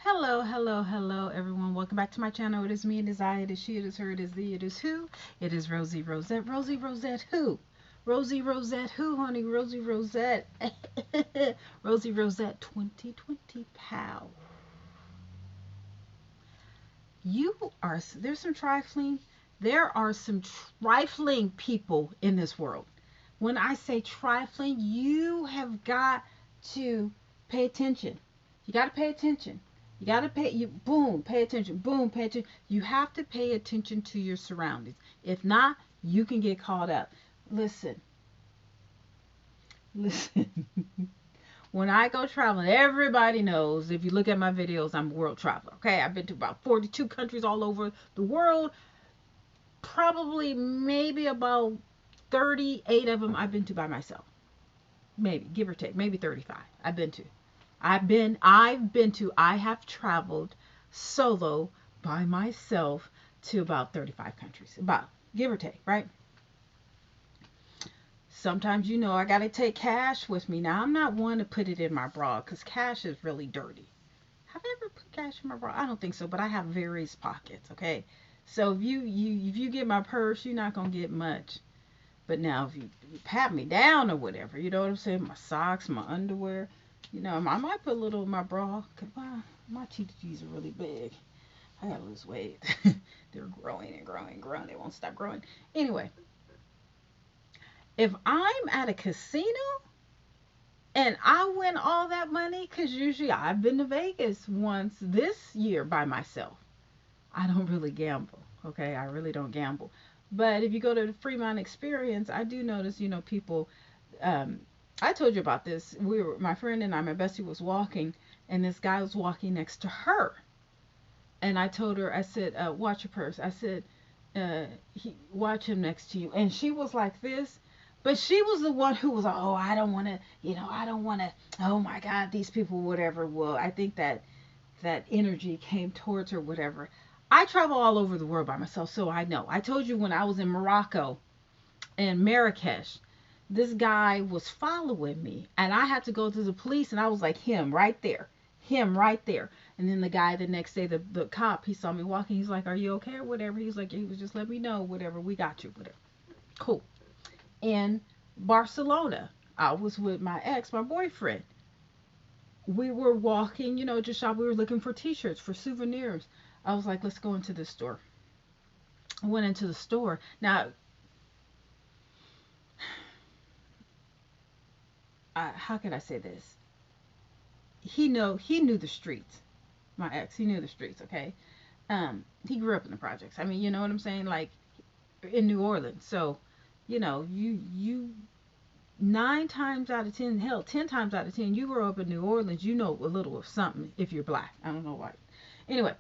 Hello, hello, hello, everyone. Welcome back to my channel. It is me, it is I, it is she, it is her, it is thee, it is who. It is Rosie Rosette. Rosie Rosette who? Rosie Rosette who, honey? Rosie Rosette. Rosie Rosette 2020 pal. There's some trifling, there are some trifling people in this world. When I say trifling, you have got to pay attention. You got to pay attention. You got to pay attention, boom, pay attention. You have to pay attention to your surroundings. If not, you can get caught up. Listen, listen. When I go traveling, everybody knows, if you look at my videos, I'm a world traveler. Okay, I've been to about 42 countries all over the world. Probably maybe about 38 of them I've been to by myself. Maybe, give or take, maybe 35. I have traveled solo by myself to about 35 countries. About, give or take, right? Sometimes, I got to take cash with me. Now, I'm not one to put it in my bra because cash is really dirty. Have I ever put cash in my bra? I don't think so, but I have various pockets, okay? So if you get my purse, you're not going to get much. But now if you pat me down or whatever, you know what I'm saying? My socks, my underwear, I might put a little in my bra because my TTGs are really big. I gotta lose weight. They're growing and growing and growing. They won't stop growing. Anyway, if I'm at a casino and I win all that money, because usually I've been to Vegas once this year by myself. I don't really gamble. Okay, I really don't gamble. But if you go to the Fremont Experience, I do notice, people. Um, I told you about this. My friend and I, my bestie was walking, and this guy was walking next to her. And I told her, I said, watch your purse. I said, watch him next to you. And she was like this. But she was the one who was like, oh, I don't want to, I don't want to, oh my God, these people, whatever. Well, I think that energy came towards her, whatever. I travel all over the world by myself, so I know. I told you when I was in Morocco and Marrakesh, this guy was following me, and I had to go to the police, and I was like, him right there. And then the guy the next day, the cop, he saw me walking. He's like, are you okay or whatever? He's like, he was just let me know, whatever. We got you, whatever. Cool. In Barcelona, I was with my ex, my boyfriend. We were walking, just shop. We were looking for T-shirts, for souvenirs. I was like, let's go into the store. I went into the store. Now, how can I say this? He knew the streets. My ex, he knew the streets. Okay, he grew up in the projects. I mean, you know what I'm saying? Like in New Orleans. So, you 9 times out of 10, hell, 10 times out of 10, you grow up in New Orleans. You know a little of something if you're black. I don't know why. Anyway,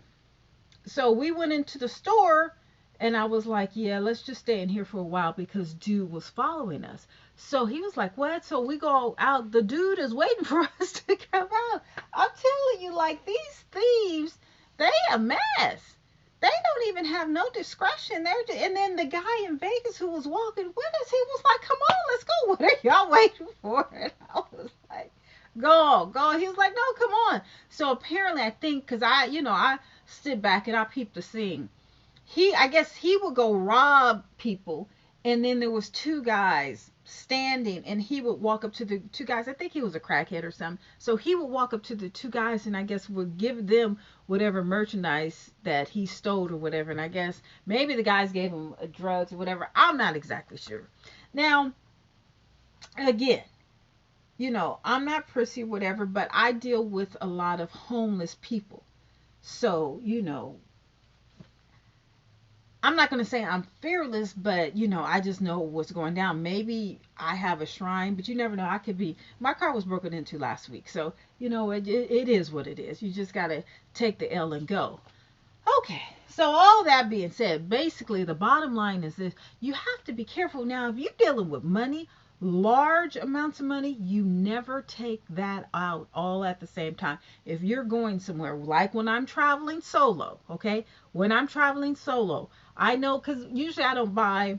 so we went into the store, and I was like, yeah, let's just stay in here for a while because dude was following us. So he was like, what? So we go out. The dude is waiting for us to come out. I'm telling you, like, these thieves, they a mess. They don't even have no discretion. And then the guy in Vegas who was walking with us, he was like, come on, let's go. What are y'all waiting for? And I was like, go, go. He was like, no, come on. So apparently, I think, because I sit back and I peep the scene. I guess he would go rob people, and then there was two guys standing, and he would walk up to the two guys. I think he was a crackhead or something. So he would walk up to the two guys, and I guess would give them whatever merchandise that he stole or whatever. And I guess maybe the guys gave him drugs or whatever. I'm not exactly sure. Now, again, I'm not prissy or whatever, but I deal with a lot of homeless people. So, I'm not going to say I'm fearless, but I just know what's going down. Maybe I have a shrine, but you never know. I could be. My car was broken into last week, so it is what it is. You just got to take the L and go. Okay, so all that being said, basically the bottom line is this: you have to be careful. Now, if you're dealing with money, large amounts of money, you never take that out all at the same time. If you're going somewhere, like when I'm traveling solo, okay? When I'm traveling solo, I know, because usually I don't buy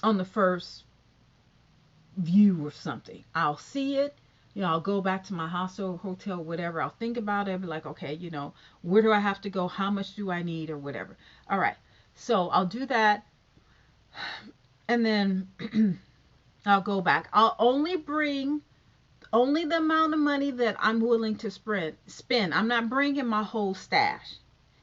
on the first view or something. I'll see it. You know, I'll go back to my hostel, hotel, whatever. I'll think about it, be like, okay, where do I have to go? How much do I need, or whatever. All right. So I'll do that, and then I'll go back. I'll only bring only the amount of money that I'm willing to spend. I'm not bringing my whole stash.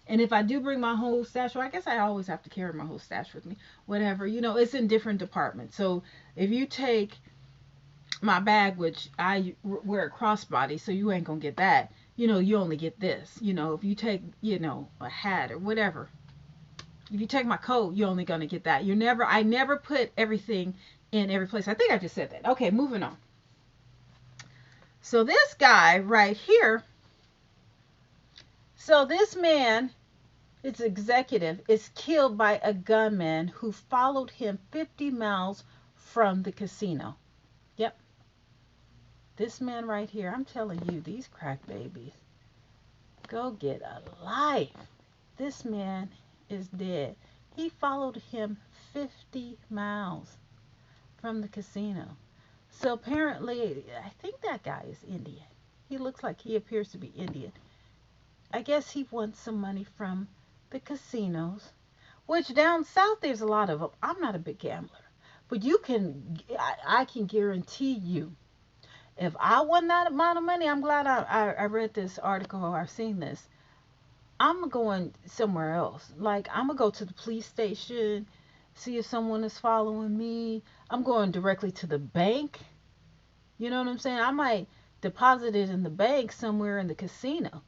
And if I do bring my whole stash, well, I guess I always have to carry my whole stash with me. Whatever, it's in different departments. So if you take my bag, which I wear a crossbody, so you ain't gonna get that. You only get this. If you take, a hat or whatever. If you take my coat, you're only gonna get that. I never put everything in every place. I think I just said that. Okay, moving on. So this guy right here, so this man, it's executive, is killed by a gunman who followed him 50 miles from the casino. Yep. This man right here, I'm telling you, these crack babies, go get a life. This man is dead. He followed him 50 miles from the casino. So apparently, I think that guy is Indian. He looks like he appears to be Indian. I guess he wants some money from the casinos, which down south there's a lot of them. I'm not a big gambler, but I can guarantee you, if I won that amount of money, I'm glad I read this article or I've seen this. I'm going somewhere else. Like, I'm going to go to the police station, see if someone is following me. I'm going directly to the bank. You know what I'm saying? I might deposit it in the bank somewhere in the casino.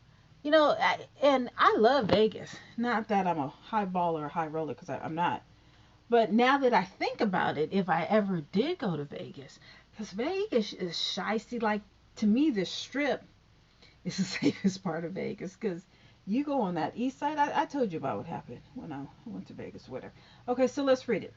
And I love Vegas. Not that I'm a high baller or high roller, because I'm not. But now that I think about it, if I ever did go to Vegas, because Vegas is shicey. Like, to me, the Strip is the safest part of Vegas, because you go on that east side. I told you about what happened when I went to Vegas, whatever. Okay, so let's read it.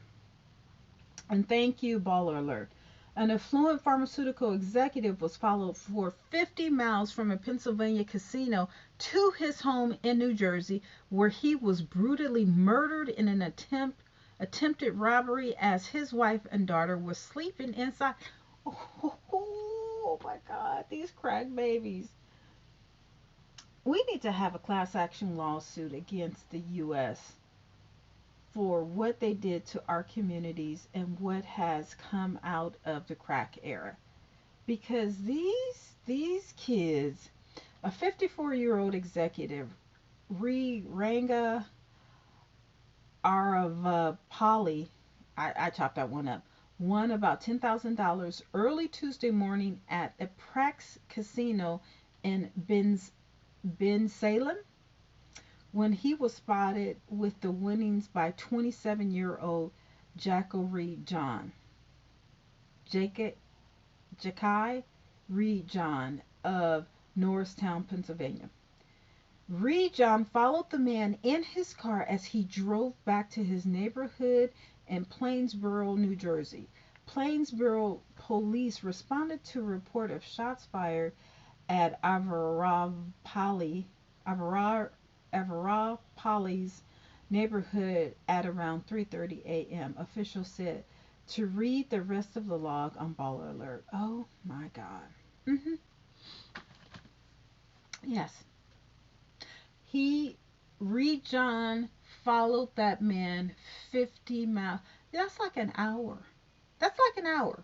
And thank you, Baller Alert. An affluent pharmaceutical executive was followed for 50 miles from a Pennsylvania casino to his home in New Jersey, where he was brutally murdered in an attempted robbery as his wife and daughter were sleeping inside. Oh my God, these crack babies. We need to have a class action lawsuit against the U.S. for what they did to our communities and what has come out of the crack era. Because these kids, a 54-year-old executive, Ranga Aravapali, I chopped that one up, won about $10,000 early Tuesday morning at a Prex casino in Ben Salem when he was spotted with the winnings by 27-year-old Jackie John. Jackie Reed John of Norristown, Pennsylvania. Reed John followed the man in his car as he drove back to his neighborhood in Plainsboro, New Jersey. Plainsboro police responded to a report of shots fired at Avaravapali's neighborhood at around 3:30 a.m., officials said. To read the rest of the log on Baller Alert. Oh my God. hmm Yes. He, Reed John, followed that man 50 miles. That's like an hour. That's like an hour.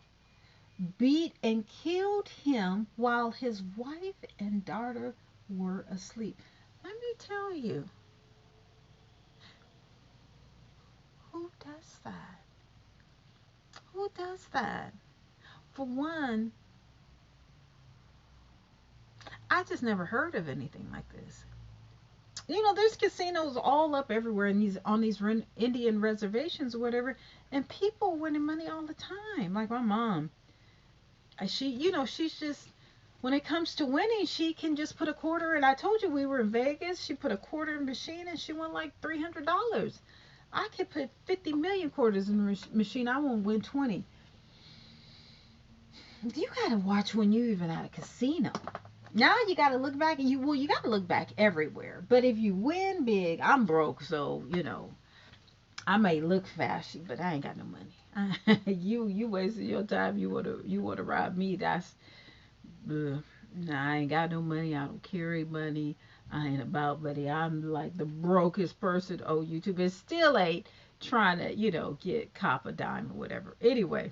Beat and killed him while his wife and daughter were asleep. Let me tell you, who does that? Who does that? For one, I just never heard of anything like this. There's casinos all up everywhere in these on these Indian reservations or whatever, and people winning money all the time. Like my mom, she's just, when it comes to winning, she can just put a quarter in. I told you we were in Vegas. She put a quarter in the machine and she won like $300. I could put 50 million quarters in the machine. I won't win 20. You gotta watch when you even at a casino. Now you gotta look back, and you gotta look back everywhere. But if you win big, I'm broke, so I may look fashy, but I ain't got no money. You wasted your time. You wanna rob me? Ugh, nah, I ain't got no money. I don't carry money. I ain't about money. I'm like the brokest person on YouTube. It still ain't trying to, get cop a dime or whatever. Anyway,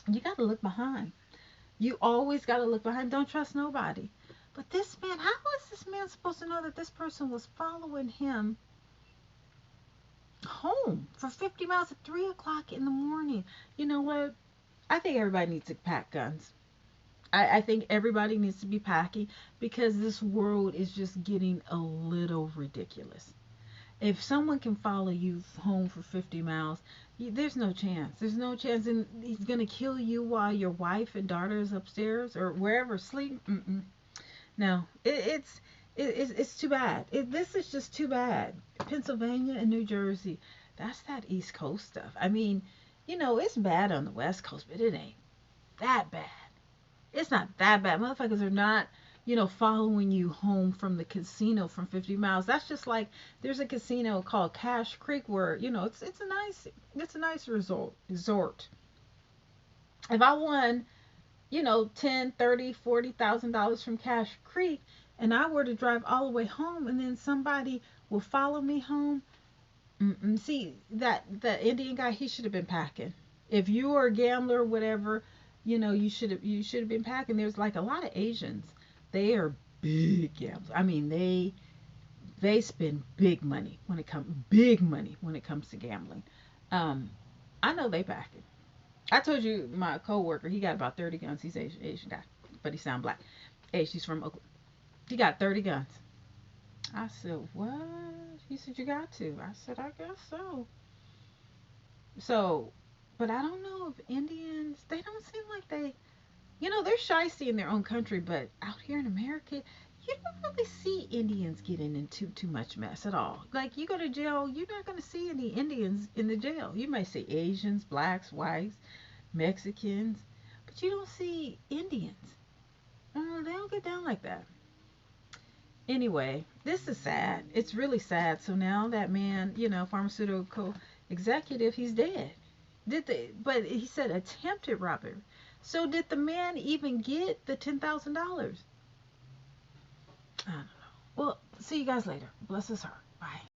you got to look behind. You always got to look behind. Don't trust nobody. But this man, how is this man supposed to know that this person was following him home for 50 miles at 3 o'clock in the morning? You know what? I think everybody needs to pack guns. I think everybody needs to be packing because this world is just getting a little ridiculous. If someone can follow you home for 50 miles, there's no chance. There's no chance. And he's going to kill you while your wife and daughter is upstairs or wherever sleep. Mm-mm. No, it's too bad. This is just too bad. Pennsylvania and New Jersey, that's that East Coast stuff. I mean, it's bad on the West Coast, but it ain't that bad. It's not that bad. Motherfuckers are not, following you home from the casino from 50 miles. That's just like there's a casino called Cash Creek where, it's a nice resort. If I won, 10, 30, $40,000 from Cash Creek and I were to drive all the way home and then somebody will follow me home, see that the Indian guy, he should have been packing. If you are a gambler or whatever, you should have been packing. There's like a lot of Asians. They are big gamblers. I mean, they spend big money when it comes to gambling. Um, I know they packing. I told you my coworker, he got about 30 guns. He's Asian guy, but he sound black. Hey, she's from Oakland. He got 30 guns. I said, what? He said, you got to. I said, I guess so. So, but I don't know if Indians, they don't seem like they're shysty in their own country, but out here in America, you don't really see Indians getting into too much mess at all. Like you go to jail, you're not going to see any Indians in the jail. You may see Asians, blacks, whites, Mexicans, but you don't see Indians. They don't get down like that. Anyway, this is sad. It's really sad. So now that man, pharmaceutical executive, he's dead. But he said attempted robbery. So did the man even get the $10,000? I don't know. Well, see you guys later. Bless his heart. Bye.